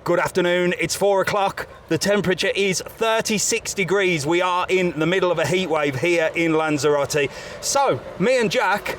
Good afternoon, it's 4 o'clock. The temperature is 36 degrees. We are in the middle of a heat wave here in Lanzarote. So, me and Jack,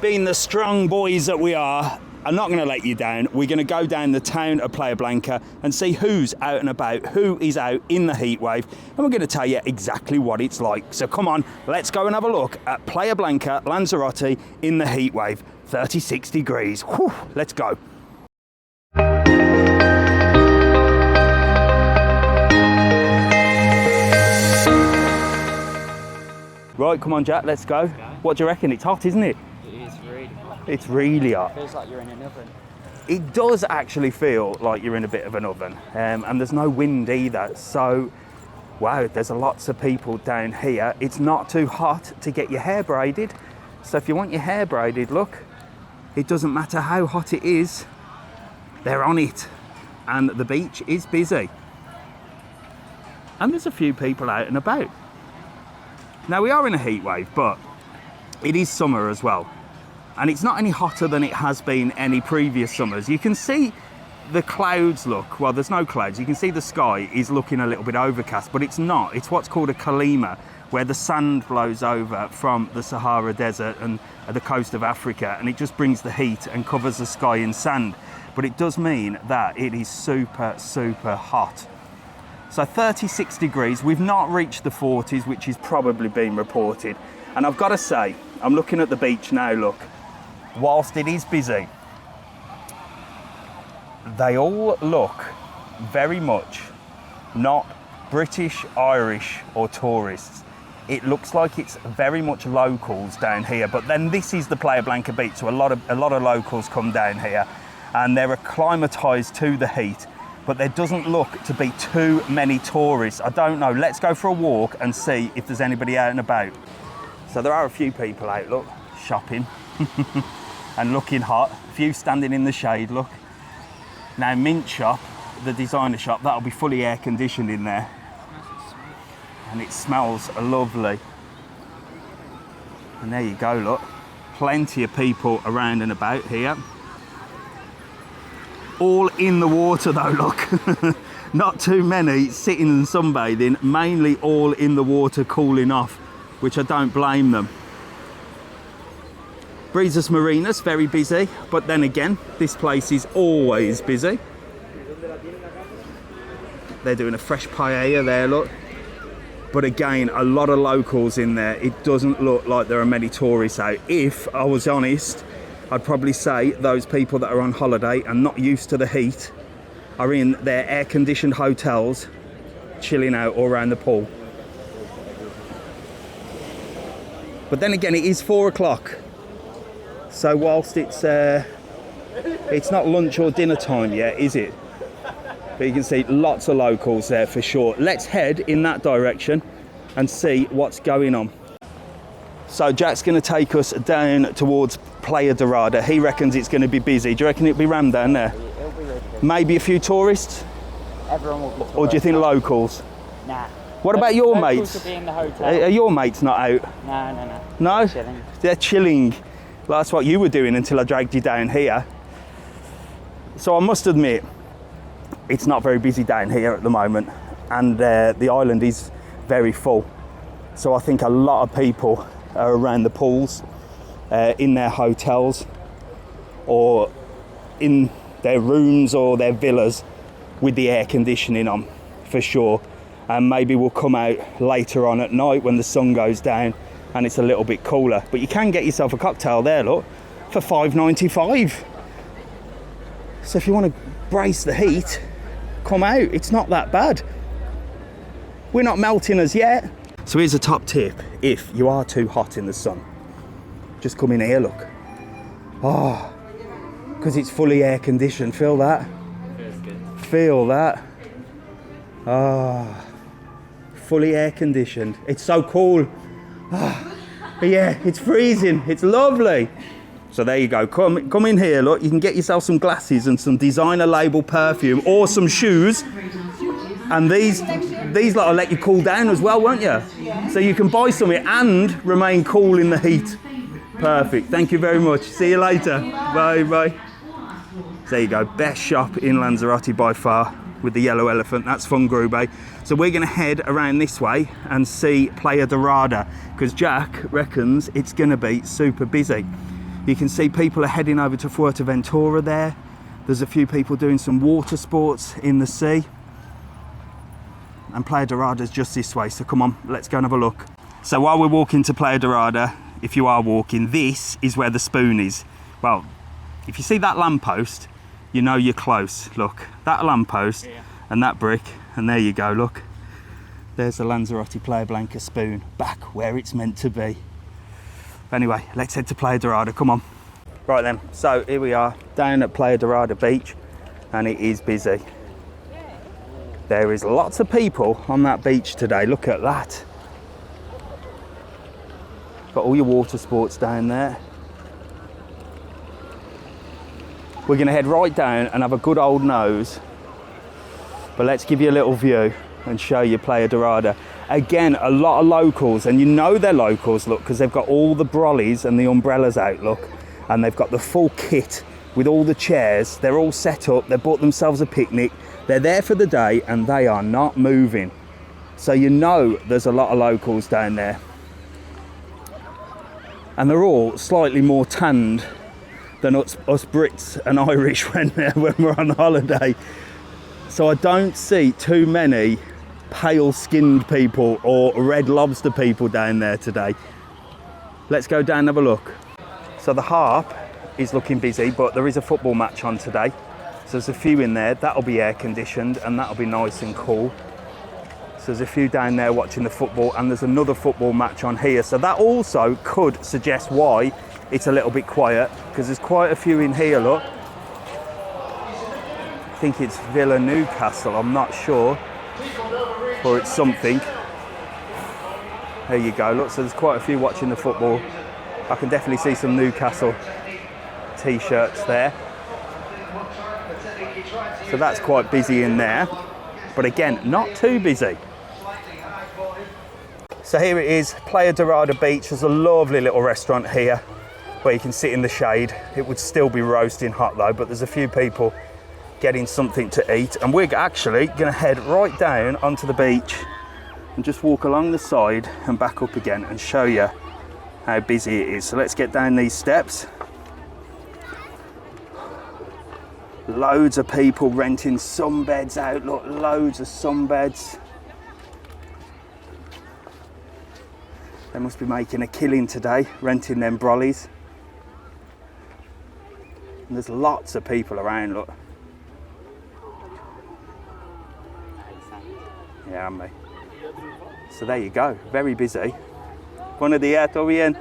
being the strong boys that we are not going to let you down. We're going to go down the town of Playa Blanca and see who's out and about, who is out in the heat wave, and we're going to tell you exactly what it's like. So come on, let's go and have a look at Playa Blanca, Lanzarote in the heat wave. 36 degrees. Whew, let's go. Right, come on, Jack, let's go. What do you reckon? It's hot, isn't it? It is really hot. It's really hot. It feels like you're in an oven. It does actually feel like you're in a bit of an oven, and there's no wind either. So, wow, there's lots of people down here. It's not too hot to get your hair braided. So if you want your hair braided, look, it doesn't matter how hot it is, they're on it. And the beach is busy. And there's a few people out and about. Now, we are in a heat wave, but it is summer as well. And it's not any hotter than it has been any previous summers. You can see the clouds look, well, there's no clouds. You can see the sky is looking a little bit overcast, but it's not. It's what's called a kalima, where the sand blows over from the Sahara Desert and the coast of Africa, and it just brings the heat and covers the sky in sand. But it does mean that it is super, super hot. So 36 degrees, we've not reached the 40s, which is probably being reported. And I've got to say, I'm looking at the beach now, look. Whilst it is busy, they all look very much not British, Irish or tourists. It looks like it's very much locals down here, but then this is the Playa Blanca beach, so a lot of locals come down here and they're acclimatized to the heat. But there doesn't look to be too many tourists. I don't know. Let's go for a walk and see if there's anybody out and about. So there are a few people out, look, shopping and looking hot. A few standing in the shade, look. Now, Mint Shop, the designer shop, that'll be fully air conditioned in there. And it smells lovely. And there you go, look. Plenty of people around and about here. All in the water though, look. Not too many sitting and sunbathing, mainly all in the water cooling off, which I don't blame them. Breezes Marina's very busy, but then again, this place is always busy. They're doing a fresh paella there, look. But again, a lot of locals in there. It doesn't look like there are many tourists out. If I was honest, I'd probably say those people that are on holiday and not used to the heat are in their air-conditioned hotels, chilling out all around the pool. But then again, it is 4 o'clock. So whilst it's not lunch or dinner time yet, is it? But you can see lots of locals there for sure. Let's head in that direction and see what's going on. So Jack's going to take us down towards Playa Dorada. He reckons it's going to be busy. Do you reckon it'll be rammed down there? It'll be really busy. Maybe a few tourists? Everyone will be tourists. Or do you think locals? Nah. What about your locals mates? Will be in the hotel. Are your mates not out? No. No? Chilling. They're chilling. Well, that's what you were doing until I dragged you down here. So I must admit, it's not very busy down here at the moment, and the island is very full. So I think a lot of people are around the pools, in their hotels, or in their rooms or their villas with the air conditioning on, for sure. And maybe we'll come out later on at night when the sun goes down and it's a little bit cooler. But you can get yourself a cocktail there, look, for $5.95. So if you want to brace the heat, come out. It's not that bad. We're not melting as yet. So here's a top tip. If you are too hot in the sun, just come in here, look. Oh, because it's fully air conditioned. Feel that? Feels good. Feel that? Oh, fully air conditioned. It's so cool. Oh, yeah, it's freezing. It's lovely. So there you go. Come in here, look. You can get yourself some glasses and some designer label perfume or some shoes. And these lot will let you cool down as well, won't you? So you can buy something and remain cool in the heat. Perfect. Thank you very much. See you later. Bye. So there you go, best shop in Lanzarote by far, with the yellow elephant. That's Fun Grube. So we're going to head around this way and see Playa Dorada, because Jack reckons it's going to be super busy. You can see people are heading over to Fuerteventura there. There's a few people doing some water sports in the sea. And Playa Dorada's just this way, so come on, let's go and have a look. So while we're walking to Playa Dorada, if you are walking, this is where the spoon is. Well, if you see that lamppost, you know you're close. Look, that lamppost and that brick, and there you go, look. There's the Lanzarote Playa Blanca spoon, back where it's meant to be. Anyway, let's head to Playa Dorada, come on. Right then, so here we are, down at Playa Dorada beach, and it is busy. There is lots of people on that beach today, look at that. Got all your water sports down there. We're going to head right down and have a good old nose. But let's give you a little view and show you Playa Dorada. Again, a lot of locals, and you know they're locals, look, because they've got all the brollies and the umbrellas out, look. And they've got the full kit with all the chairs. They're all set up. They bought themselves a picnic. They're there for the day and they are not moving. So you know there's a lot of locals down there. And they're all slightly more tanned than us Brits and Irish when we're on holiday. So I don't see too many pale-skinned people or red lobster people down there today. Let's go down and have a look. So the Harp is looking busy, but there is a football match on today. So there's a few in there, that'll be air conditioned and that'll be nice and cool. So there's a few down there watching the football, and there's another football match on here. So that also could suggest why it's a little bit quiet, because there's quite a few in here, look. I think it's Villa Newcastle, I'm not sure. Or it's something. There you go, look, so there's quite a few watching the football. I can definitely see some Newcastle t-shirts there. So that's quite busy in there. But again, not too busy. So here it is, Playa Dorada Beach. There's a lovely little restaurant here where you can sit in the shade. It would still be roasting hot though, but there's a few people getting something to eat. And we're actually gonna head right down onto the beach and just walk along the side and back up again and show you how busy it is. So let's get down these steps. Loads of people renting sunbeds out, look, loads of sunbeds. They must be making a killing today, renting them brollies. And there's lots of people around, look. Yeah, mate. So there you go, very busy. Buenos días, ¿todo bien?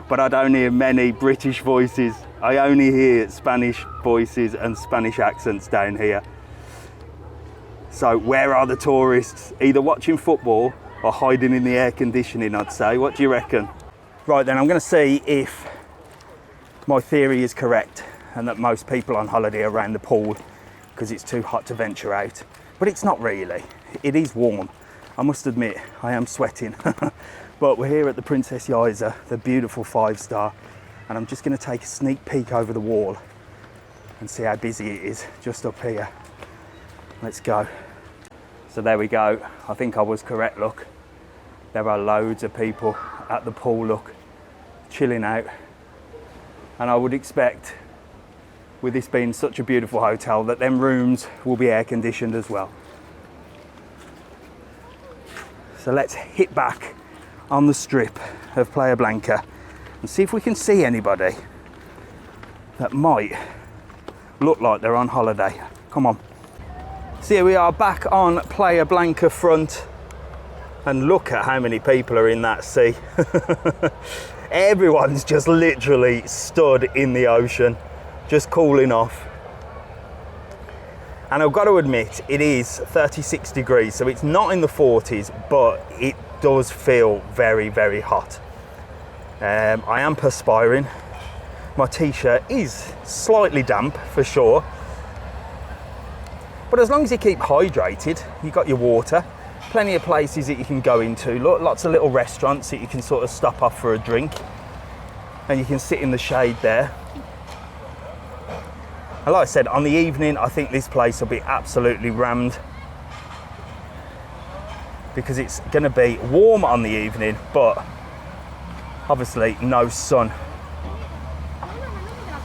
But I don't hear many British voices. I only hear Spanish voices and Spanish accents down here. So where are the tourists? Either watching football or hiding in the air conditioning, I'd say. What do you reckon? Right then, I'm gonna see if my theory is correct and that most people on holiday are around the pool because it's too hot to venture out. But it's not really. It is warm. I must admit, I am sweating. But we're here at the Princess Eliza, the beautiful 5-star, and I'm just going to take a sneak peek over the wall and see how busy it is just up here. Let's go. So there we go. I think I was correct, look. There are loads of people at the pool, look, chilling out. And I would expect, with this being such a beautiful hotel, that them rooms will be air conditioned as well. So let's hit back on the strip of Playa Blanca and see if we can see anybody that might look like they're on holiday. Come on. So here we are back on Playa Blanca front, and look at how many people are in that sea. Everyone's just literally stood in the ocean, just cooling off. And I've got to admit, it is 36 degrees, so it's not in the 40s, but it does feel very, very hot. I am perspiring. My t-shirt is slightly damp for sure. But as long as you keep hydrated, you've got your water, plenty of places that you can go into, lots of little restaurants that you can sort of stop off for a drink. and you can sit in the shade there. And like I said, on the evening, I think this place will be absolutely rammed, because it's going to be warm on the evening, but obviously no sun.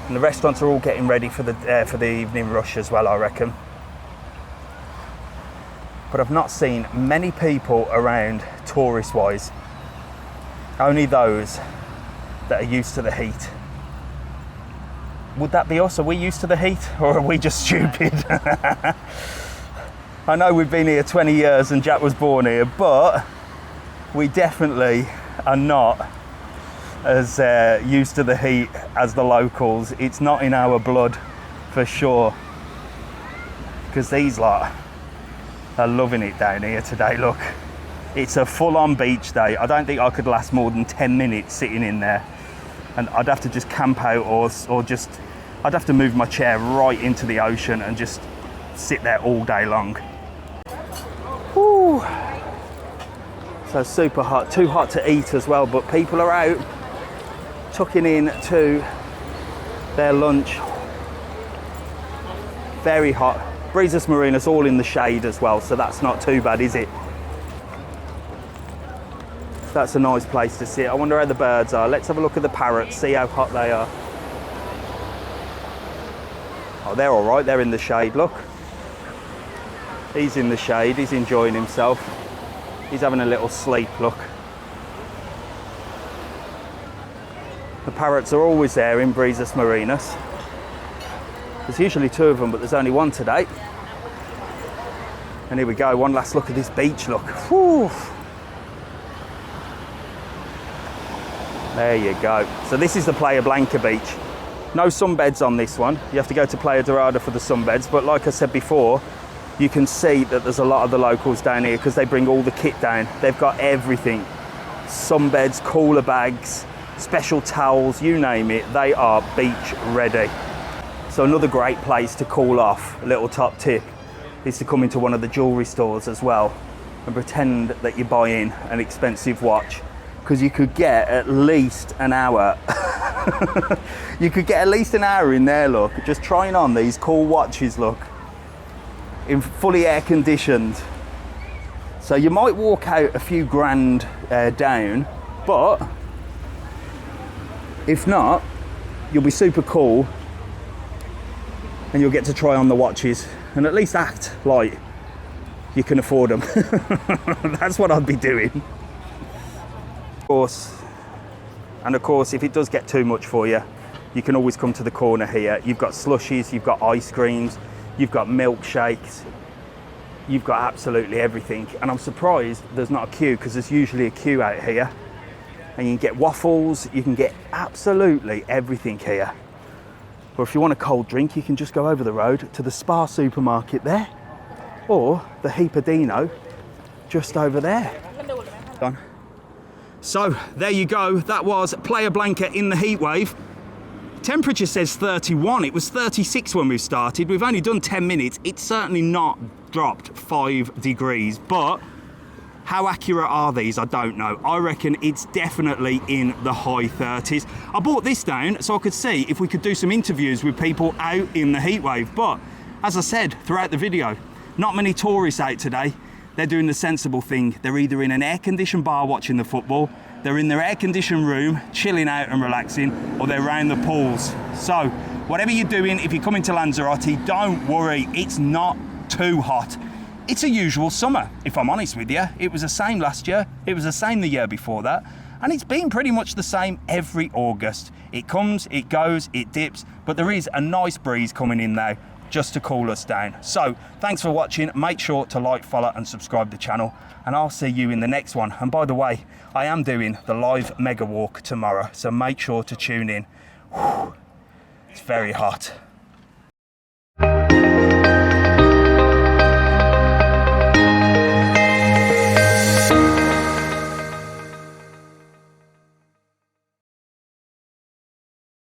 And the restaurants are all getting ready for the evening rush as well, I reckon. But I've not seen many people around tourist-wise. Only those that are used to the heat. Would that be us? Are we used to the heat, or are we just stupid? I know we've been here 20 years and Jack was born here, but we definitely are not as used to the heat as the locals. It's not in our blood for sure, because these lot are loving it down here today. Look, it's a full-on beach day. I don't think I could last more than 10 minutes sitting in there, and I'd have to just camp out, or just I'd have to move my chair right into the ocean and just sit there all day long. Whew. So super hot, too hot to eat as well, but people are out tucking in to their lunch. Very hot. Breezes Marina's all in the shade as well, so that's not too bad, is it? That's a nice place to sit. I wonder how the birds are. Let's have a look at the parrots, see how hot they are. Oh, they're all right, they're in the shade, look. He's in the shade, he's enjoying himself. He's having a little sleep, look. The parrots are always there in Breezes Marinas. There's usually 2 of them, but there's only 1 today. And here we go, one last look at this beach, look. Whew. There you go. So this is the Playa Blanca beach. No sunbeds on this one. You have to go to Playa Dorada for the sunbeds, but like I said before, you can see that there's a lot of the locals down here because they bring all the kit down. They've got everything. Sunbeds, cooler bags, special towels, you name it, they are beach ready. So another great place to cool off, a little top tip, is to come into one of the jewellery stores as well and pretend that you're buying an expensive watch, because you could get at least an hour. You could get at least an hour in there, look, just trying on these cool watches, look, in fully air conditioned. So you might walk out a few grand down, but if not, you'll be super cool and you'll get to try on the watches and at least act like you can afford them. That's what I'd be doing. And of course, if it does get too much for you, you can always come to the corner here. You've got slushies, you've got ice creams, you've got milkshakes, you've got absolutely everything. And I'm surprised there's not a queue, because there's usually a queue out here. And you can get waffles, you can get absolutely everything here. Or if you want a cold drink, you can just go over the road to the Spa supermarket there, or the Heatwave just over there. Done. So there you go, that was Playa Blanca in the Heatwave. Temperature says 31, it was 36 when we started. We've only done 10 minutes. It's certainly not dropped 5 degrees, but how accurate are these? I don't know. I reckon it's definitely in the high 30s. I brought this down so I could see if we could do some interviews with people out in the Heatwave, but as I said throughout the video, not many tourists out today. They're doing the sensible thing. They're either in an air-conditioned bar watching the football, they're in their air-conditioned room, chilling out and relaxing, or they're around the pools. So, whatever you're doing, if you're coming to Lanzarote, don't worry, it's not too hot. It's a usual summer, if I'm honest with you. It was the same last year, it was the same the year before that, and it's been pretty much the same every August. It comes, it goes, it dips, but there is a nice breeze coming in now, just to cool us down. So thanks for watching. Make sure to like, follow and subscribe to the channel, and I'll see you in the next one. And by the way, I am doing the live mega walk tomorrow, so make sure to tune in. Whew. It's very hot.